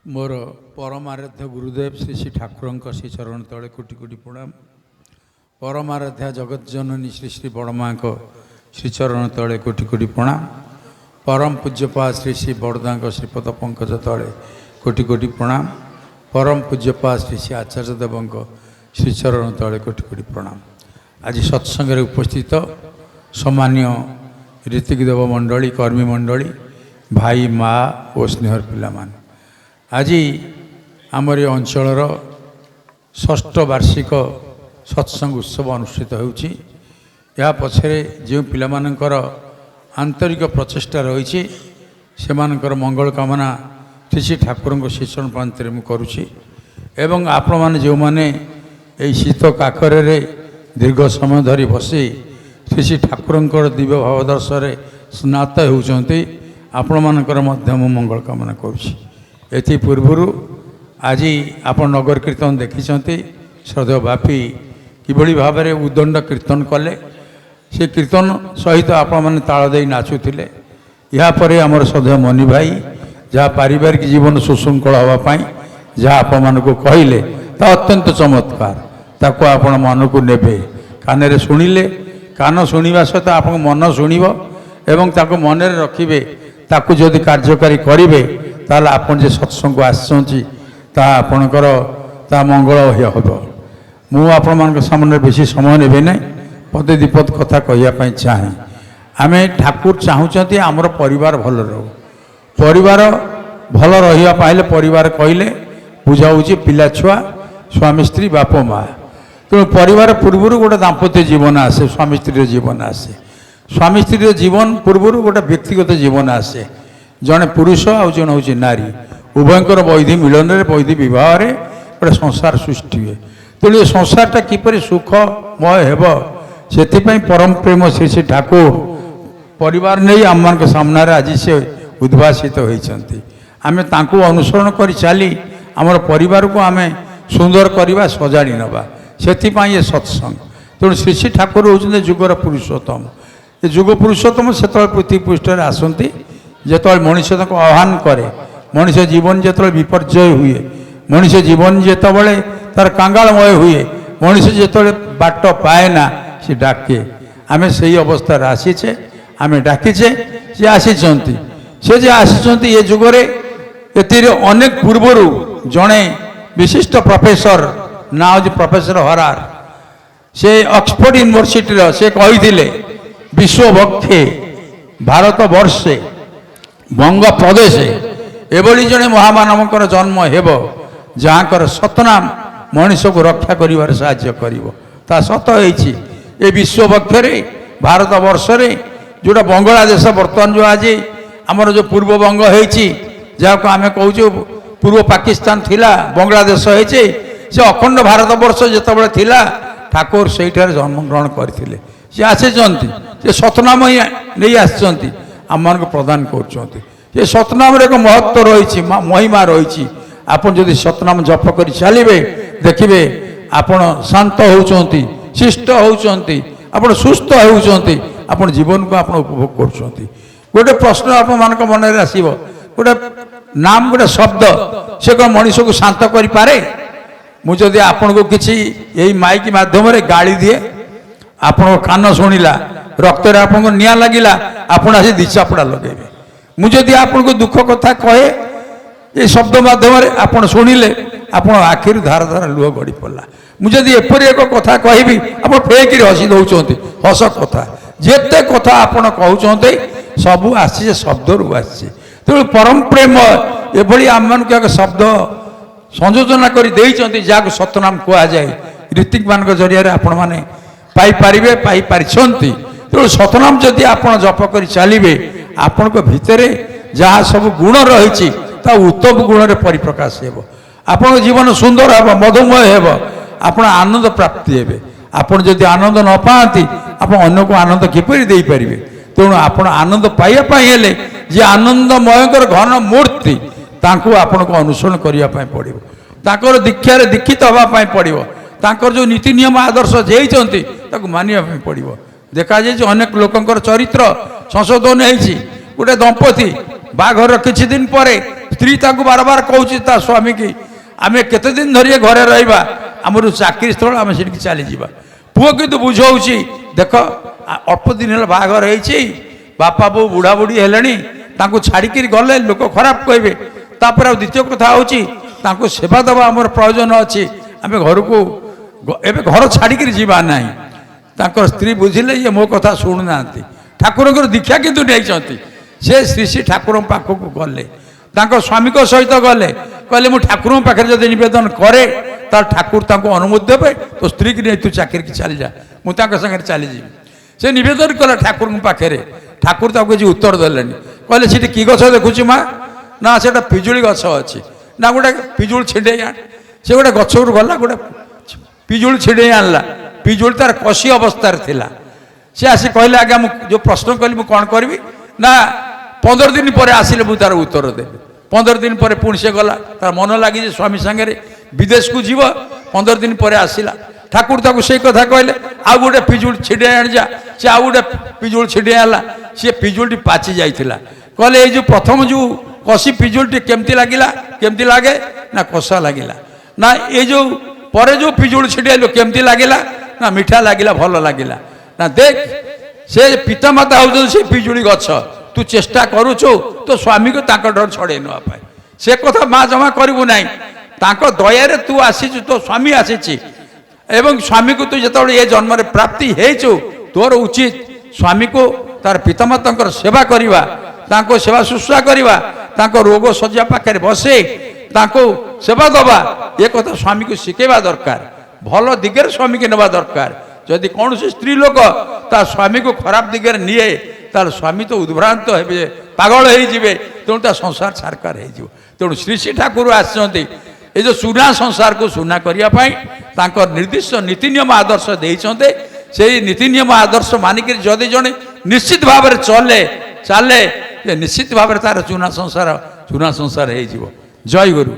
मोर परमाराध्य गुरुदेव श्री श्री ठाकुर श्री चरण तले कोटि कोटि प्रणाम। परमाराध्या जगत जननी श्री श्री बड़मा को श्री चरण तले कोटि कोटि प्रणाम। परम पूज्यपा श्री श्री बड़दा श्रीपद पंकज तले कोटि कोटि प्रणाम। परम पूज्यपा श्री श्री आचार्य देव श्री चरण तले कोटि कोटि प्रणाम। आज सत्संग उपस्थित सम्मान्य ऋतिक देव मंडली कर्मी मंडली भाई माँ और स्नेहर पिलामान आज आमर अंचलर षष्ठ वार्षिक सत्संग उत्सव अनुष्ठित होउछि। या पछरे जो पिलामानकर आंतरिक प्रचेष्टा रही से मंगल कामना श्री श्री ठाकुर शिक्षण प्रांतरे मु करुछि एवं आपण माने जो माने एई शीत काकरे दीर्घ समय धरी बसी श्री श्री ठाकुर दिव्य भावदर्शन स्नात होउछंती आपण मानकर मध्य मु मंगल कामना करुछि। एथि पूर्व आज आप नगर कीर्तन देखी श्रद्धेय बापी किभली भाव में उदंड कीर्तन कले से कीर्तन सहित आप मैंने ताल दे नाचुले। यापर आमर श्रद्धेय मनी भाई जहाँ पारिवारिक जीवन सुशृंखल हाँपाई जहाँ आप को कहले ता अत्यंत चमत्कार ताको आपण मन को नेबे कान शुणिले कान शुणा सहित आप मन शुणव एवं ताको मन रखिए ताको जदि कार्यकारी करेंगे ताल आपन जे सत्संग आसी आपणकर ता मंगल हम। मु आपण सामने बेसी समय नेबे ना पदे दीपद कथा कहवाई चाहे आम ठाकुर चाहूँगी आमर परिवार भल रो परिवार भल रही परिवार कहले बुझा पिला छुआ स्वामी स्त्री बाप माँ तेणु परिवार पूर्व गोटे दाम्पत्य जीवन आसे स्वामी स्त्री जीवन आसे स्वामी स्त्री जीवन पूर्व गोटे व्यक्तिगत जीवन आसे जड़े पुरुष आउ जन हूँ नारी उभयंकर वैधि मिलन वैधि बह गोटे संसार सृष्टि हुए। तेणु संसारटा किपरि सुखमय हो से परम प्रेम श्री श्री ठाकुर परिवार नहीं आम मान सामने आज से उद्भासित होती आम तांको अनुसरण कर चली आमर परिवार को आम सुंदर करवा सजाड़ी नवा से ये सत्संग। तेणु श्री श्री ठाकुर होते जुगर पुरुषोत्तम ये जुग पुरुषोत्तम से पृथ्वी पृष्ठ आसती जो मनीष आह्वान करे मनीष जीवन जो विपर्यय हुए मनीष जीवन जो तार कांगालमय हुए मनीष जो बाट पाए ना से डाके आम से अवस्था आसीचे आम डाकीचे सी आसी से जे आसी ये जुगरे ये अनेक पूर्वर जड़े विशिष्ट प्रोफेसर ना हूँ प्रोफेसर हरार से ऑक्सफोर्ड यूनिवर्सिटी से कही विश्वभक्षे भारत वर्षे बंग प्रदेश एभली जड़े महामानवकर जन्म हेब जहाँकर सतनाम मनीष को रक्षा कर साहाय्य कर सत हो विश्वभक्षे भारत वर्ष रे जोटा बांग्लादेश बर्तमान जो आज आमर जो पूर्व बंग हो आम कहूँ पूर्व पाकिस्तान थिला बांग्लादेश होइछे से अखंड भारत वर्ष जिते थिला ठाकुर से जन्म ग्रहण करते सी आसी सतनाम नहीं आसी आम मान प्रदान कर सतनाम एक महत्व रही महिमा रही आपन जदि सतनाम जप कर चलिए देखिए आपण शांत होती शिष्ट होती आपण सुस्थ होती आपण जीवन को आप उपभोग कर गोटे प्रश्न आप मन में आसो गोटे नाम गोटे शब्द से कौन मनीष को शांत करे मुझे आपन को किसी यही माइक माध्यम गाड़ी दिए आपण कान शुणिला रक्त आपको निआ लगिला आपण आसी दी चापड़ा लगे मुझे आपन को दुख कथा कहे ये शब्द माध्यम आप शुणिले आप आखिर धार धार लुह गड़ी पड़ा मुझे एपरी एक कथा कहबी आप फेक हसी दौरान हस कथा जिते कथा आपड़ कहते सबू आसी शब्द रू आसी तेणु परम प्रेम एभली आम मान एक शब्द संयोजना कर जहाँ सतनाम कहुए ऋतिक मान जरिया आपण मैंने पाइपर पाई तेणु सतनाम जदि आप जप कर चलिए आपण भितर जहाँ सब गुण रही उत्तम गुण रे परिप्रकाश हो आपण जीवन सुंदर हे मधुमय हो आप आनंद प्राप्ति हे आपड़ जदि आनंद न पाती आप अन्य को आनंद किपर दे पारे तेणु आप आनंद पाइबापे जे आनंदमय घन मूर्ति तांको आपण को अनुसरण करने पड़ो ताकर दीक्षार दीक्षित हाँपाई पड़ो ताकर जो नीति नियम आदर्श जेइचंती ताको मानिया पड़ो देखा जाए अनेक लोकंकर चरित्र संशोधन होती गोटे दंपति बाघर किछि दिन पर ସ୍ତ୍ରୀ ତାକୁ ବାରବାର କହୁଛି ତା ସ୍ୱାମୀ କି ଆମେ କେତେ ଦିନ ଧରି ଏ ଘରେ ରହିବା, ଆମର ଚାକିରି ସ୍ଥଳ ଆମେ ସେଠିକି ଚାଲିଯିବା। ପୁଅ କିନ୍ତୁ ବୁଝାଉଛି ଦେଖ ଅଳ୍ପ ଦିନ ହେଲା ବାହାଘର ହେଇଛି, ବାପା ବୋଉ ବୁଢ଼ା ବୁଢ଼ୀ ହେଲେଣି, ତାଙ୍କୁ ଛାଡ଼ିକିରି ଗଲେ ଲୋକ ଖରାପ କହିବେ। ତାପରେ ଆଉ ଦ୍ୱିତୀୟ କଥା ହେଉଛି ତାଙ୍କୁ ସେବା ଦେବା ଆମର ପ୍ରয়োଜନ ଅଛି, ଆମେ ଘରକୁ ଏବେ ଘର ଛାଡ଼ିକିରି ଯିବା ନାହିଁ। ତାଙ୍କର ସ୍ତ୍ରୀ ବୁଝିଲେ ଇଏ ମୋ କଥା ଶୁଣୁନାହାନ୍ତି। ଠାକୁରଙ୍କର ଦୀକ୍ଷା କିନ୍ତୁ ନେଇଛନ୍ତି। ସେ ଶ୍ରୀ ଶ୍ରୀ ଠାକୁରଙ୍କ ପାଖକୁ ଗଲେ, ତାଙ୍କ ସ୍ୱାମୀଙ୍କ ସହିତ ଗଲେ, କହିଲେ ମୁଁ ଠାକୁରଙ୍କ ପାଖରେ ଯଦି ନିବେଦନ କରେ ତାହେଲେ ଠାକୁର ତାଙ୍କୁ ଅନୁମତି ଦେବେ, ତୋ ସ୍ତ୍ରୀକି ନେଇ ତୁ ଚାକିରିକି ଚାଲିଯା, ମୁଁ ତାଙ୍କ ସାଙ୍ଗରେ ଚାଲିଯିବି। ସେ ନିବେଦନ କଲେ ଠାକୁରଙ୍କ ପାଖରେ, ଠାକୁର ତାକୁ କିଛି ଉତ୍ତର ଦେଲେନି। କହିଲେ ସେଠି କି ଗଛ ଦେଖୁଛି ମା? ନା ସେଟା ପିଜୁଳି ଗଛ ଅଛି। ନା ଗୋଟେ ପିଜୁଳି ଛିଣ୍ଡେଇ ଆଣ। ସେ ଗୋଟେ ଗଛରୁ ଗଲା, ଗୋଟେ ପିଜୁଳି ଛିଣ୍ଡେଇ ଆଣିଲା। ପିଜୁଳି ତାର କଷି ଅବସ୍ଥାରେ ଥିଲା। ସେ ଆସି କହିଲେ ଆଜ୍ଞା ମୁଁ ଯେଉଁ ପ୍ରଶ୍ନ କଲି ମୁଁ କ'ଣ କରିବି? ନା 15 ଦିନ ପରେ ଆସିଲେ ମୁଁ ତାର ଉତ୍ତର ଦେବି। 15 ଦିନ ପରେ ପୁଣି ସେ ଗଲା, ତାର ମନ ଲାଗିଛି ସ୍ୱାମୀ ସାଙ୍ଗରେ ବିଦେଶକୁ ଯିବ। 15 ଦିନ ପରେ ଆସିଲା, ଠାକୁର ତାକୁ ସେଇ କଥା କହିଲେ ଆଉ ଗୋଟେ ପିଜୁଳି ଛିଣ୍ଡେଇ ଆଣିଯା। ସେ ଆଉ ଗୋଟେ ପିଜୁଳି ଛିଣ୍ଡେଇ ଆଣିଲା, ସେ ପିଜୁଳିଟି ପାଚି ଯାଇଥିଲା। କହିଲେ ଏଇ ଯେଉଁ ପ୍ରଥମ ଯେଉଁ କଷି ପିଜୁଳିଟି କେମିତି ଲାଗିଲା? କେମିତି ଲାଗେ? ନା କଷା ଲାଗିଲା। ନା ଏଇ ଯେଉଁ ପରେ ଯେଉଁ ପିଜୁଳି ଛିଣ୍ଡେଇଲୁ କେମିତି ଲାଗିଲା? ନା ମିଠା ଲାଗିଲା, ଭଲ ଲାଗିଲା। ନା ଦେଖ ସେ ପିତାମାତା ହେଉଛନ୍ତି ସେ ପିଜୁଳି ଗଛ, ତୁ ଚେଷ୍ଟା କରୁଛୁ ତୋ ସ୍ୱାମୀକୁ ତାଙ୍କ ଠାରୁ ଛଡ଼େଇ ନେବା ପାଇଁ। ସେ କଥା ମା ଜମା କରିବୁ ନାହିଁ। ତାଙ୍କ ଦୟାରେ ତୁ ଆସିଛୁ, ତୋ ସ୍ୱାମୀ ଆସିଛି, ଏବଂ ସ୍ୱାମୀକୁ ତୁ ଯେତେବେଳେ ଏ ଜନ୍ମରେ ପ୍ରାପ୍ତି ହେଇଛୁ, ତୋର ଉଚିତ ସ୍ୱାମୀକୁ ତାର ପିତାମାତାଙ୍କର ସେବା କରିବା, ତାଙ୍କୁ ସେବା ଶୁଶ୍ରୂଷା କରିବା, ତାଙ୍କ ରୋଗ ଶଯ୍ୟା ପାଖରେ ବସେ ତାଙ୍କୁ ସେବା ଦେବା, ଏ କଥା ସ୍ୱାମୀକୁ ଶିଖେଇବା ଦରକାର। ଭଲ ଦିଗରେ ସ୍ୱାମୀକି ନେବା ଦରକାର। ଯଦି କୌଣସି ସ୍ତ୍ରୀ ଲୋକ ତା ସ୍ୱାମୀକୁ ଖରାପ ଦିଗରେ ନିଏ ତାହେଲେ ସ୍ୱାମୀ ତ ଉଦ୍ଭ୍ରାନ୍ତ ହେବେ, ପାଗଳ ହେଇଯିବେ, ତେଣୁ ତା ସଂସାର ଛାରକାର ହେଇଯିବ। ତେଣୁ ଶ୍ରୀ ଶ୍ରୀ ଠାକୁର ଆସିଛନ୍ତି ଏ ଯେଉଁ ସୁନା ସଂସାରକୁ ସୁନା କରିବା ପାଇଁ, ତାଙ୍କ ନିର୍ଦ୍ଦିଷ୍ଟ ନୀତି ନିୟମ ଆଦର୍ଶ ଦେଇଛନ୍ତି। ସେଇ ନୀତି ନିୟମ ଆଦର୍ଶ ମାନିକିରି ଯଦି ଜଣେ ନିଶ୍ଚିତ ଭାବରେ ଚାଲେ ନିଶ୍ଚିତ ଭାବରେ ତାର ଚୁନା ସଂସାର ହେଇଯିବ। ଜୟ ଗୁରୁ।